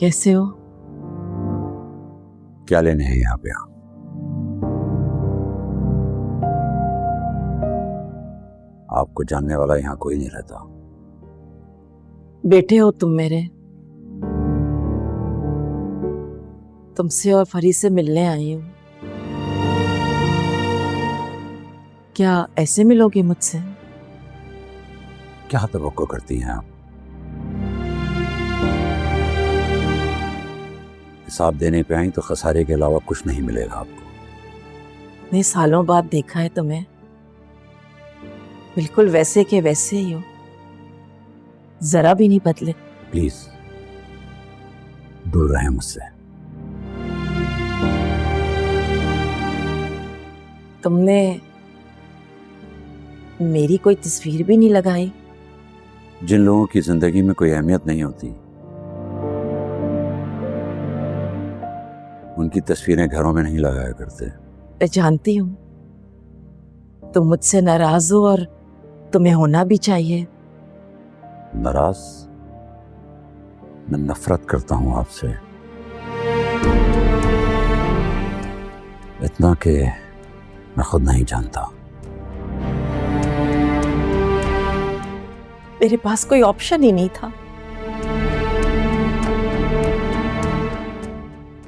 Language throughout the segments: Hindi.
कैसे हो? क्या लेने हैं यहाँ पे आप? आपको जानने वाला यहाँ कोई नहीं रहता। बेटे हो तुम मेरे। तुमसे और फरी से मिलने आई हूँ। क्या ऐसे मिलोगे मुझसे? क्या तवक्को करती हैं आप? हिसाब देने पे आई तो खसारे के अलावा कुछ नहीं मिलेगा आपको। इतने सालों बाद देखा है तुम्हें, बिल्कुल वैसे के वैसे ही हो, जरा भी नहीं बदले। प्लीज दूर रहें मुझसे। तुमने मेरी कोई तस्वीर भी नहीं लगाई। जिन लोगों की जिंदगी में कोई अहमियत नहीं होती, उनकी तस्वीरें घरों में नहीं लगाया करते। मैं जानती हूँ तुम मुझसे नाराज हो और तुम्हें होना भी चाहिए। नाराज? मैं नफरत करता हूं आपसे, इतना कि मैं खुद नहीं जानता। मेरे पास कोई ऑप्शन ही नहीं था।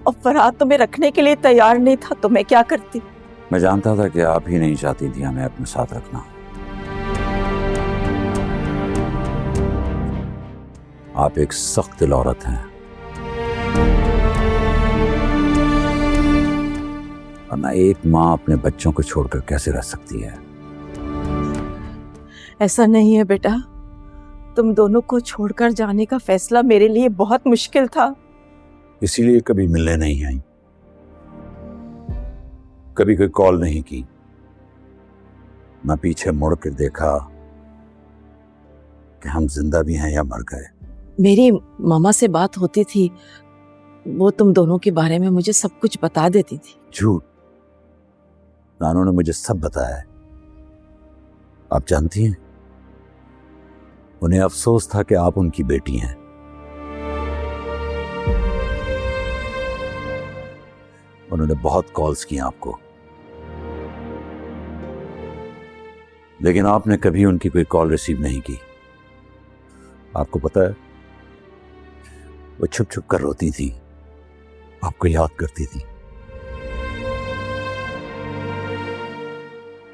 और फरहाद तुम्हें रखने के लिए तैयार नहीं था तो मैं क्या करती? मैं जानता था कि आप ही नहीं चाहती थी हमें अपने साथ रखना। आप एक सख्त दिल औरत हैं, वरना एक माँ अपने बच्चों को छोड़कर कैसे रह सकती है? ऐसा नहीं है बेटा, तुम दोनों को छोड़कर जाने का फैसला मेरे लिए बहुत मुश्किल था। इसीलिए कभी मिलने नहीं आई, कभी कोई कॉल नहीं की, न पीछे मुड़ कर देखा कि हम जिंदा भी हैं या मर गए। मेरी मामा से बात होती थी, वो तुम दोनों के बारे में मुझे सब कुछ बता देती थी। झूठ। नानू ने मुझे सब बताया है। आप जानती हैं, उन्हें अफसोस था कि आप उनकी बेटी हैं। उन्होंने बहुत कॉल्स की आपको, लेकिन आपने कभी उनकी कोई कॉल रिसीव नहीं की। आपको पता है, वो छुप छुप कर रोती थी, आपको याद करती थी।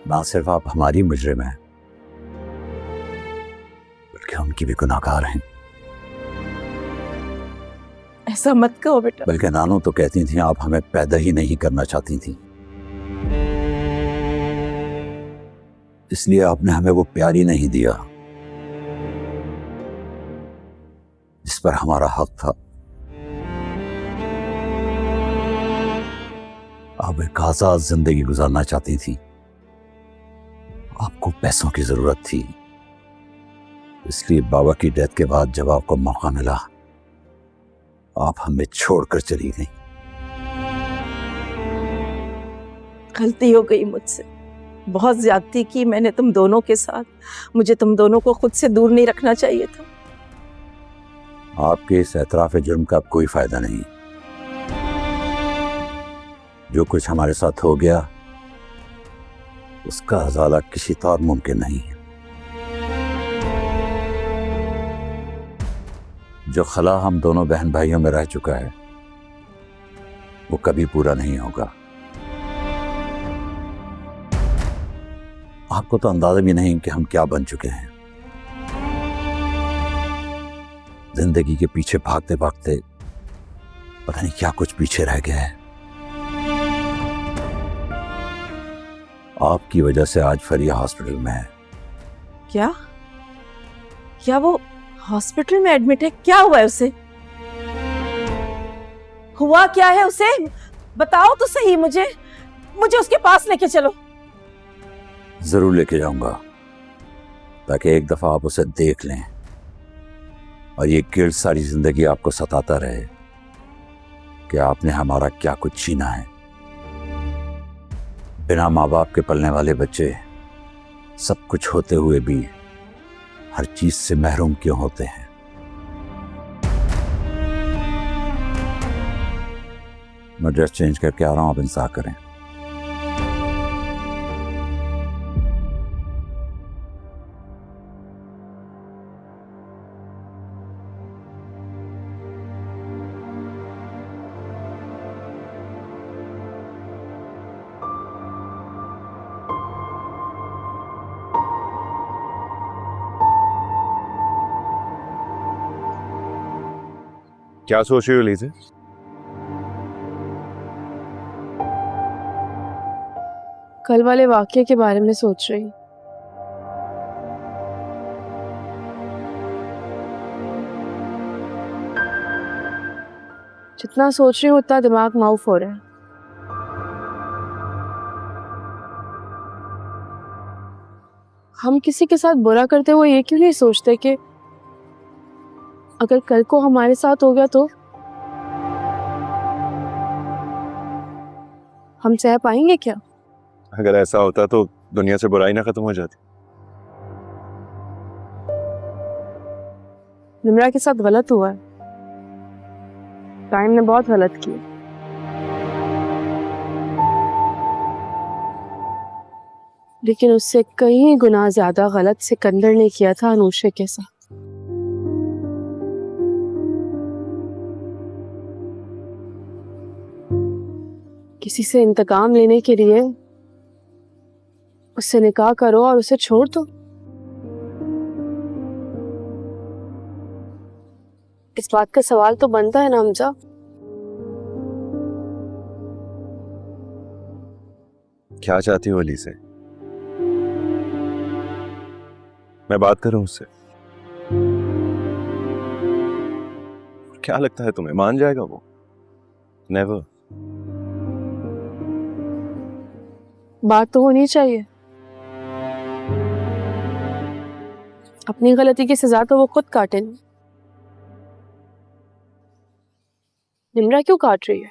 ना सिर्फ आप हमारी मुजरिम हैं, बल्कि उनकी भी गुनाहगार हैं। ऐसा मत कहो बेटा। बल्कि नानू तो कहती थी आप हमें पैदा ही नहीं करना चाहती थी, इसलिए आपने हमें वो प्यार ही नहीं दिया जिस पर हमारा हक था। आप एक आजाद जिंदगी गुजारना चाहती थी, आपको पैसों की जरूरत थी, इसलिए बाबा की डेथ के बाद जब आपको मौका मिला, आप हमें छोड़कर चली गई। गलती हो गई मुझसे, बहुत ज्यादती की मैंने तुम दोनों के साथ। मुझे तुम दोनों को खुद से दूर नहीं रखना चाहिए था। आपके इस एतराफ़ जुर्म का अब कोई फायदा नहीं। जो कुछ हमारे साथ हो गया, उसका अज़ाला किसी तौर मुमकिन नहीं है। जो खला हम दोनों बहन भाइयों में रह चुका है, वो कभी पूरा नहीं होगा। आपको तो अंदाजा भी नहीं कि हम क्या बन चुके हैं। जिंदगी के पीछे भागते भागते पता नहीं क्या कुछ पीछे रह गया है। आपकी वजह से आज फरिया हॉस्पिटल में है। क्या? क्या वो हॉस्पिटल में एडमिट है? क्या हुआ है उसे? हुआ क्या है उसे? बताओ तो सही मुझे उसके पास लेके चलो। जरूर लेके जाऊंगा, ताकि एक दफा आप उसे देख लें और ये गिल्ट सारी जिंदगी आपको सताता रहे कि आपने हमारा क्या कुछ छीना है। बिना माँ बाप के पलने वाले बच्चे सब कुछ होते हुए भी हर चीज से महरूम क्यों होते हैं? मैं ड्रेस चेंज करके आ रहा हूँ, आप इंतजार करें। क्या सोच रही हो लीजे? कल वाले वाकये के बारे में सोच रही हूँ। जितना सोच रही हूँ उतना दिमाग माउफ हो रहा है। हम किसी के साथ बुरा करते हुए ये क्यों नहीं सोचते कि अगर कल को हमारे साथ हो गया तो हम सह पाएंगे क्या? अगर ऐसा होता तो दुनिया से बुराई ना खत्म हो जाती। निम्रा के साथ गलत हुआ है। टाइम ने बहुत गलत किया। लेकिन उससे कहीं गुना ज्यादा गलत सिकंदर ने किया था अनुषा के साथ। किसी से इंतकाम लेने के लिए उससे निकाह करो और उसे छोड़ दो। इस बात का सवाल तो बनता है ना हमजा। क्या चाहती हो अली से? मैं बात करूं उससे? क्या लगता है तुम्हें, मान जाएगा वो? नेवर। बात तो होनी चाहिए। अपनी गलती की सजा तो वो खुद काटेंगे। निम्रा क्यों काट रही है?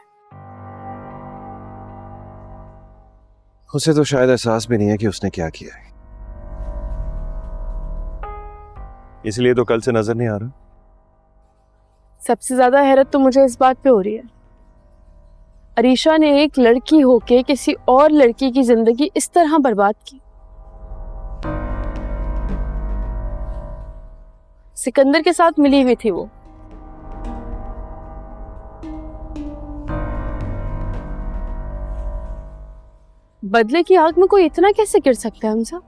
उसे तो शायद एहसास भी नहीं है कि उसने क्या किया है, इसलिए तो कल से नजर नहीं आ रहा। सबसे ज्यादा हैरत तो मुझे इस बात पे हो रही है, अरीशा ने एक लड़की होके किसी और लड़की की जिंदगी इस तरह बर्बाद की। सिकंदर के साथ मिली हुई थी वो। बदले की आग में कोई इतना कैसे गिर सकता है हमसा?